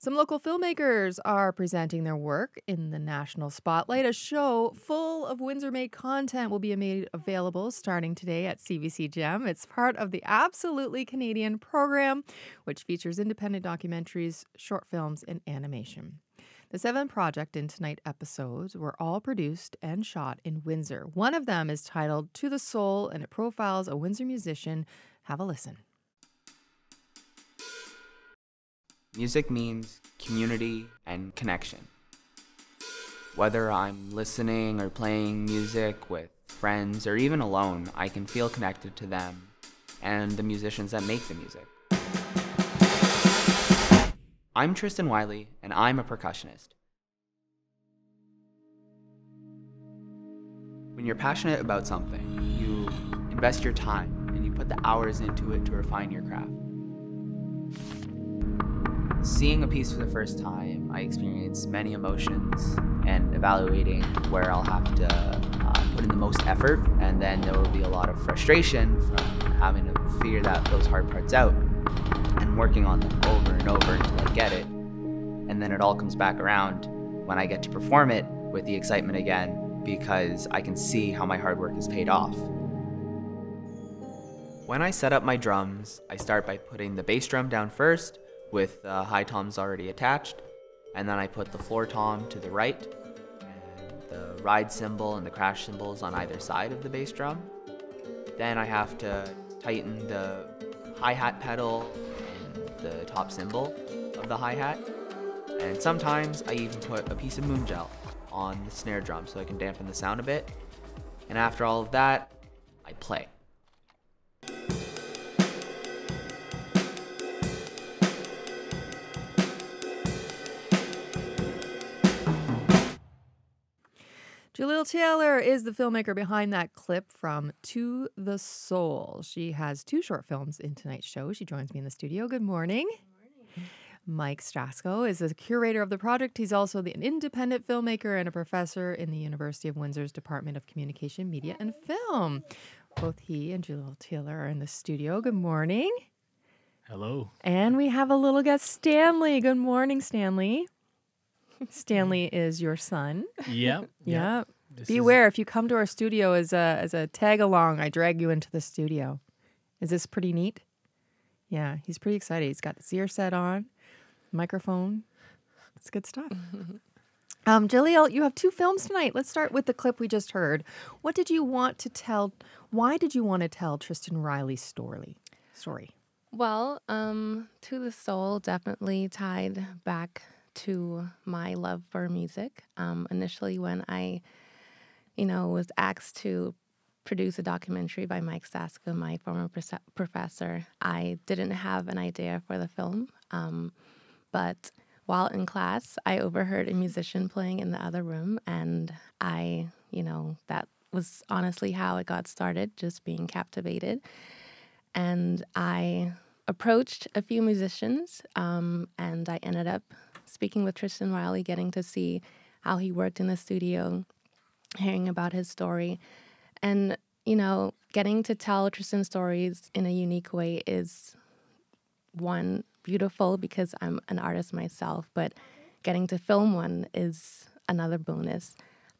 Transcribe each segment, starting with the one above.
Some local filmmakers are presenting their work in the national spotlight. A show full of Windsor-made content will be made available starting today at CBC Gem. It's part of the Absolutely Canadian program, which features independent documentaries, short films, and animation. The 7 Project in Tonight episodes were all produced and shot in Windsor. One of them is titled To the Soul, and it profiles a Windsor musician. Have a listen. Music means community and connection. Whether I'm listening or playing music with friends or even alone, I can feel connected to them and the musicians that make the music. I'm Tristan Wiley, and I'm a percussionist. When you're passionate about something, you invest your time and you put the hours into it to refine your craft. Seeing a piece for the first time, I experience many emotions and evaluating where I'll have to put in the most effort, and then there will be a lot of frustration from having to figure those hard parts out and working on them over and over until I get it. And then it all comes back around when I get to perform it with the excitement again, because I can see how my hard work has paid off. When I set up my drums, I start by putting the bass drum down first, with the high toms already attached, and then I put the floor tom to the right, and the ride cymbal and the crash cymbals on either side of the bass drum. Then I have to tighten the hi-hat pedal and the top cymbal of the hi-hat, and sometimes I even put a piece of moon gel on the snare drum so I can dampen the sound a bit. And after all of that, I play. Jaleel Taylor is the filmmaker behind that clip from To the Soul. She has 2 short films in tonight's show. She joins me in the studio. Good morning. Good morning. Mike Strasko is the curator of the project. He's also an independent filmmaker and a professor in the University of Windsor's Department of Communication, Media, and Film. Both he and Jaleel Taylor are in the studio. Good morning. Hello. And we have a little guest, Stanley. Good morning, Stanley. Stanley is your son. Yep. Yeah. Beware, if you come to our studio as a tag along, I drag you into the studio. Is this pretty neat? Yeah, he's pretty excited. He's got his ear set on, microphone. It's good stuff. Jaleel, you have 2 films tonight. Let's start with the clip we just heard. What did you want to tell? Why did you want to tell Tristan Riley's story? Well, To the Soul definitely tied back to my love for music. Initially, when I, was asked to produce a documentary by Mike Sasko, my former professor, I didn't have an idea for the film. But while in class, I overheard a musician playing in the other room, and that was honestly how it got started, just being captivated. And I approached a few musicians, and I ended up speaking with Tristan Riley, getting to see how he worked in the studio, hearing about his story. And, getting to tell Tristan's stories in a unique way is, one, beautiful because I'm an artist myself, but getting to film one is another bonus.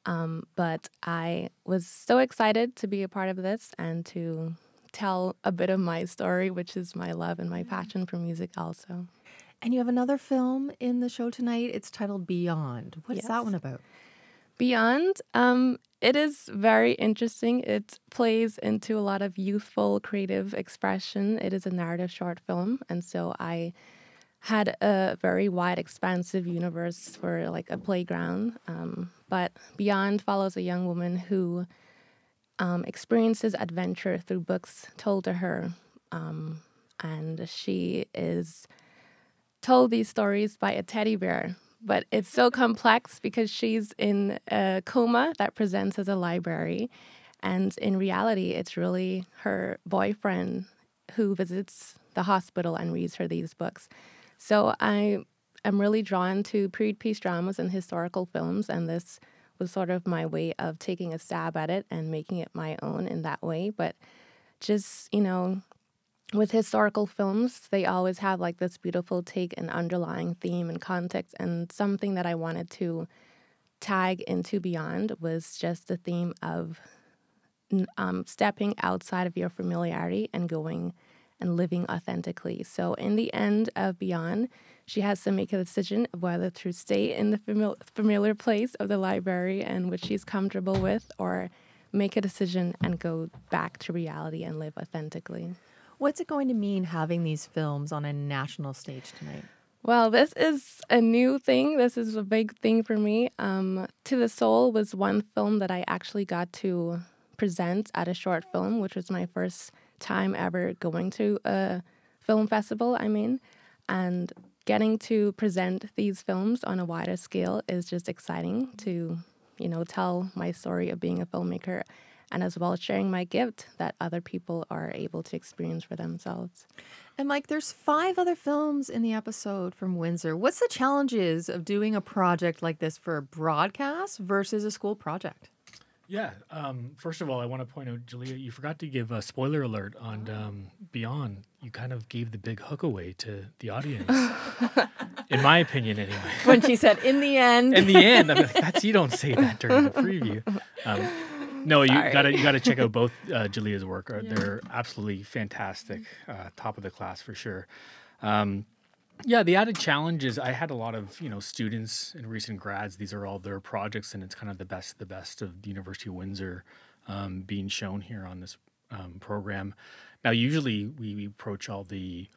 But I was so excited to be a part of this and to tell a bit of my story, which is my love and my passion for music also. And you have another film in the show tonight. It's titled Beyond. What is that one about? Beyond, it is very interesting. It plays into a lot of youthful creative expression. It is a narrative short film, and so I had a very wide, expansive universe for like a playground. But Beyond follows a young woman who experiences adventure through books told to her, and she is told these stories by a teddy bear, but it's so complex because she's in a coma that presents as a library, and in reality, it's really her boyfriend who visits the hospital and reads her these books. So I am really drawn to period-piece dramas and historical films, and this was sort of my way of taking a stab at it and making it my own in that way, but just, with historical films, they always have like this beautiful take and underlying theme and context. And something that I wanted to tag into Beyond was just the theme of stepping outside of your familiarity and going and living authentically. So in the end of Beyond, she has to make a decision of whether to stay in the familiar place of the library and which she's comfortable with, or make a decision and go back to reality and live authentically. What's it going to mean having these films on a national stage tonight? Well, this is a new thing. This is a big thing for me. To the Soul was one film that I actually got to present at a short film, which was my first time ever going to a film festival, and getting to present these films on a wider scale is just exciting to, tell my story of being a filmmaker, and as well sharing my gift that other people are able to experience for themselves. And Mike, there's 5 other films in the episode from Windsor. What's the challenges of doing a project like this for broadcast versus a school project? Yeah. First of all, I want to point out, Julia, you forgot to give a spoiler alert on Beyond. You kind of gave the big hook away to the audience, in my opinion, anyway. When she said, "In the end," in the end, I'm like, you don't say that during the preview. No, you gotta check out both Julia's work. They're absolutely fantastic, top of the class for sure. The added challenge is I had a lot of students and recent grads. These are all their projects, and it's kind of the best of the University of Windsor being shown here on this program. Now, usually we approach all the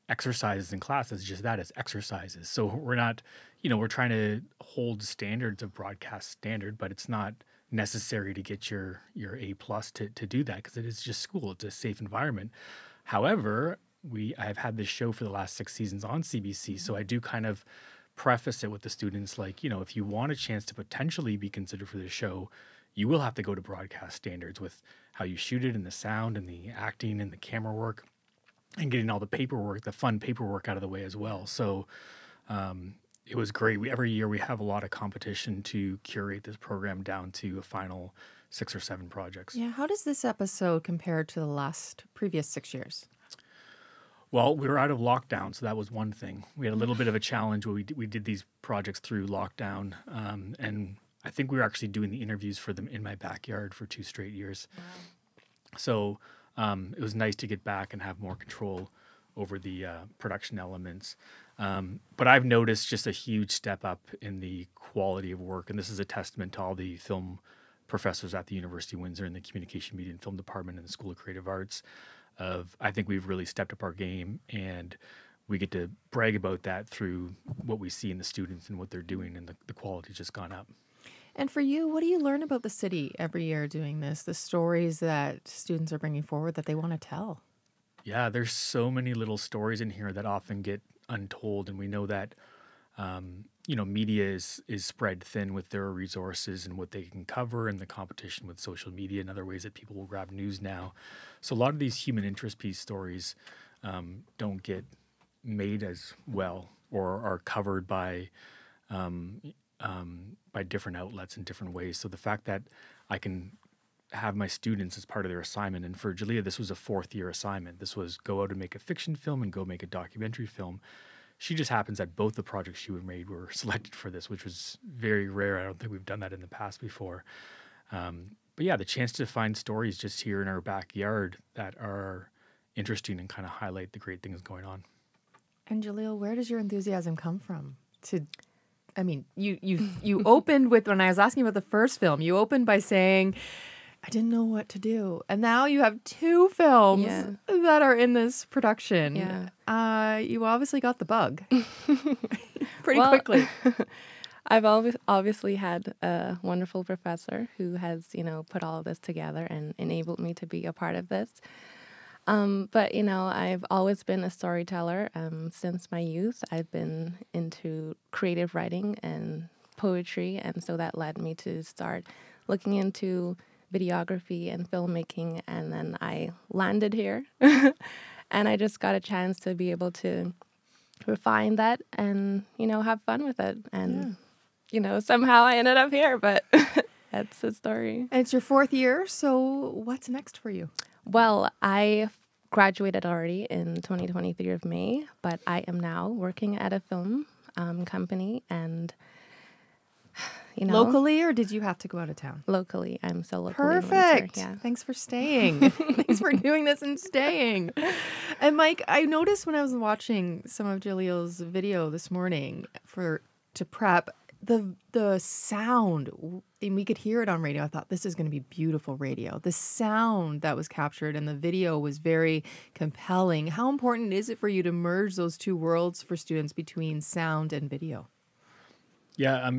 exercises in class as just that, as exercises. So we're not, we're trying to hold standards of broadcast standard, but it's not necessary to get your A+ to do that, because it is just school. It's a safe environment. However, I've had this show for the last 6 seasons on CBC, so I do kind of preface it with the students like, if you want a chance to potentially be considered for this show, you will have to go to broadcast standards with how you shoot it and the sound and the acting and the camera work and getting all the paperwork, the fun paperwork out of the way as well. So it was great. Every year we have a lot of competition to curate this program down to a final 6 or 7 projects. Yeah. How does this episode compare to the previous 6 years? Well, we were out of lockdown, so that was one thing. We had a little bit of a challenge where we did these projects through lockdown, and I think we were actually doing the interviews for them in my backyard for 2 straight years. Wow. So it was nice to get back and have more control over the production elements. But I've noticed just a huge step up in the quality of work, and this is a testament to all the film professors at the University of Windsor in the Communication, Media, and Film Department and the School of Creative Arts. I think we've really stepped up our game, and we get to brag about that through what we see in the students and what they're doing, and the quality's just gone up. And for you, what do you learn about the city every year doing this, the stories that students are bringing forward that they want to tell? Yeah, there's so many little stories in here that often get untold, and we know that media is spread thin with their resources and what they can cover, and the competition with social media and other ways that people will grab news now. So a lot of these human interest piece stories don't get made as well or are covered by different outlets in different ways. So the fact that I can have my students as part of their assignment, and for Julia, this was a 4th-year assignment. This was go out and make a fiction film and go make a documentary film. She just happens that both the projects she made were selected for this, which was very rare. I don't think we've done that in the past before. But yeah, the chance to find stories just here in our backyard that are interesting and kind of highlight the great things going on. And Jaleel, where does your enthusiasm come from? You opened with, when I was asking about the first film, you opened by saying, I didn't know what to do. And now you have 2 films that are in this production. Yeah. You obviously got the bug pretty quickly. I've obviously had a wonderful professor who has, put all of this together and enabled me to be a part of this. But I've always been a storyteller. Since my youth, I've been into creative writing and poetry. And so that led me to start looking into videography and filmmaking, and then I landed here and I just got a chance to be able to refine that and have fun with it, and somehow I ended up here, but that's the story. And it's your 4th year, so what's next for you? Well, I graduated already in 2023 of May, but I am now working at a film company, and locally, or did you have to go out of town? Locally. I'm so locally in Windsor. Perfect. Yeah. Thanks for staying. Thanks for doing this and staying. And Mike, I noticed when I was watching some of Jalil's video this morning to prep, the sound, and we could hear it on radio. I thought this is going to be beautiful radio. The sound that was captured in the video was very compelling. How important is it for you to merge those two worlds for students between sound and video? Yeah,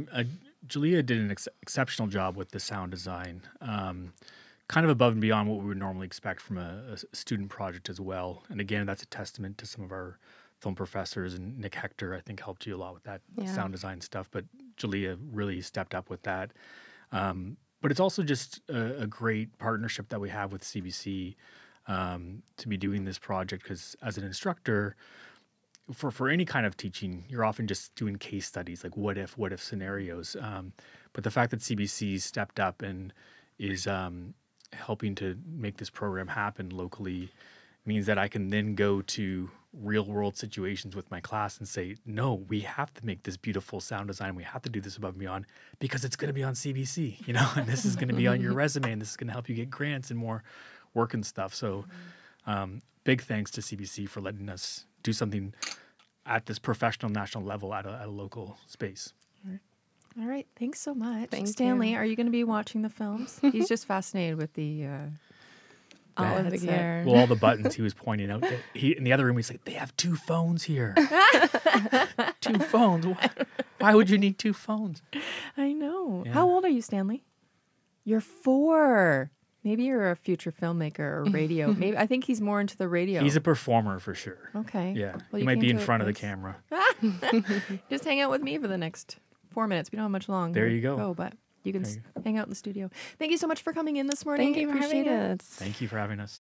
Jalea did an exceptional job with the sound design, kind of above and beyond what we would normally expect from a student project as well. And again, that's a testament to some of our film professors, and Nick Hector, I think, helped you a lot with that sound design stuff. But Jalea really stepped up with that. But it's also just a great partnership that we have with CBC to be doing this project, because as an instructor, for any kind of teaching, you're often just doing case studies, like what if scenarios. But the fact that CBC stepped up and is helping to make this program happen locally means that I can then go to real world situations with my class and say, no, we have to make this beautiful sound design. We have to do this above and beyond because it's going to be on CBC, and this is going to be on your resume, and this is going to help you get grants and more work and stuff. So big thanks to CBC for letting us do something at this professional national level at a local space. All right. Thanks so much. Thank Stanley, you. are you going to be watching the films? He's just fascinated with the all of the headset. gear. Well, all the buttons he was pointing out. In the other room, he's like, they have 2 phones here. 2 phones. Why would you need 2 phones? I know. Yeah. How old are you, Stanley? You're 4. Maybe you're a future filmmaker or radio. Maybe I think he's more into the radio. He's a performer for sure. Okay. Yeah. Well, he you might came be in to a front of the place. camera. Just hang out with me for the next 4 minutes. We don't have much long. There you go. But you can There you hang out in the studio. Thank you so much for coming in this morning. Thank you for Appreciate having it. us. Thank you for having us.